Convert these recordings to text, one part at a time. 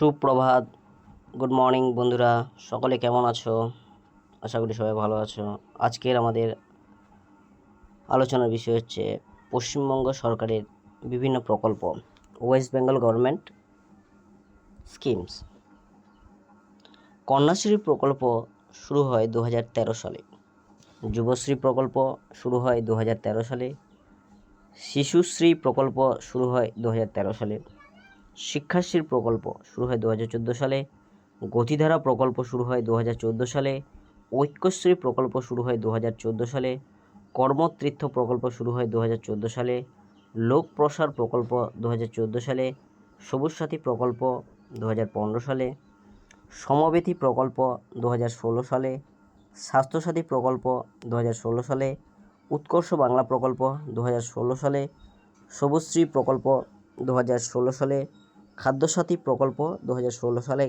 সুপ্রভাত, good morning বন্ধুরা, সকলে কেমন আছো? আশা করি সবাই ভালো আছো। আজকের আমাদের আলোচনার বিষয় হচ্ছে পশ্চিমবঙ্গ সরকারের বিভিন্ন প্রকল্প, West Bengal government schemes. Kanyashree প্রকল্প শুরু হয় 2013 সালে, যুবশ্রী প্রকল্প শুরু হয় 2013 সালে, শিশুশ্রী প্রকল্প শুরু হয় 2013 সালে, শিক্ষাশ্রী প্রকল্প শুরু হয় 2014 সালে, গতিধারা প্রকল্প শুরু হয় 2014 সালে, ঐক্যশ্রী প্রকল্প শুরু হয় 2014 সালে, কর্মতীর্থ প্রকল্প শুরু হয় 2014 সালে, লোকপ্রসার প্রকল্প 2014 সালে, সবুজ সাথী প্রকল্প 2015 সালে, সমবেতী প্রকল্প 2016 সালে, স্বাস্থ্যসাথী প্রকল্প 2016 সালে, উৎকর্ষ বাংলা প্রকল্প 2016 সালে, সবুজশ্রী প্রকল্প 2016 সালে, খাদ্যসাথী প্রকল্প 2016 সালে,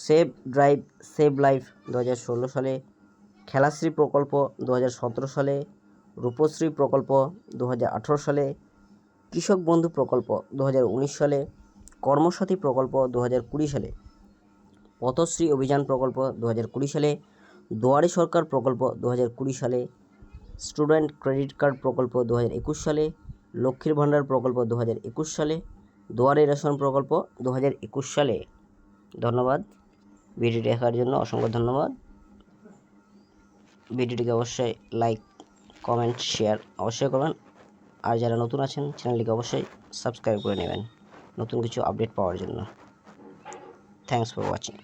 সেভ ড্রাইভ সেভ লাইফ 2016 সালে, খেলাশ্রী প্রকল্প 2017 সালে, রূপশ্রী প্রকল্প 2018 সালে, কৃষক বন্ধু প্রকল্প 2019 সালে, কর্মসাথী প্রকল্প 2020 সালে, পথশ্রী অভিযান প্রকল্প 2020 সালে, দুয়ারে সরকার প্রকল্প 2020 সালে, স্টুডেন্ট ক্রেডিট কার্ড প্রকল্প 2021 সালে, লক্ষ্মীর ভাণ্ডার প্রকল্প 2021 সালে, দুয়ারে রেশন প্রকল্প 2021 সালে। ধন্যবাদ, ভিডিওটি দেখার জন্য অসংখ্য ধন্যবাদ। ভিডিওটিকে অবশ্যই লাইক, কমেন্ট, শেয়ার অবশ্যই করবেন। আর যারা নতুন আছেন চ্যানেলটিকে অবশ্যই সাবস্ক্রাইব করে নেবেন নতুন কিছু আপডেট পাওয়ার জন্য। Thanks for watching.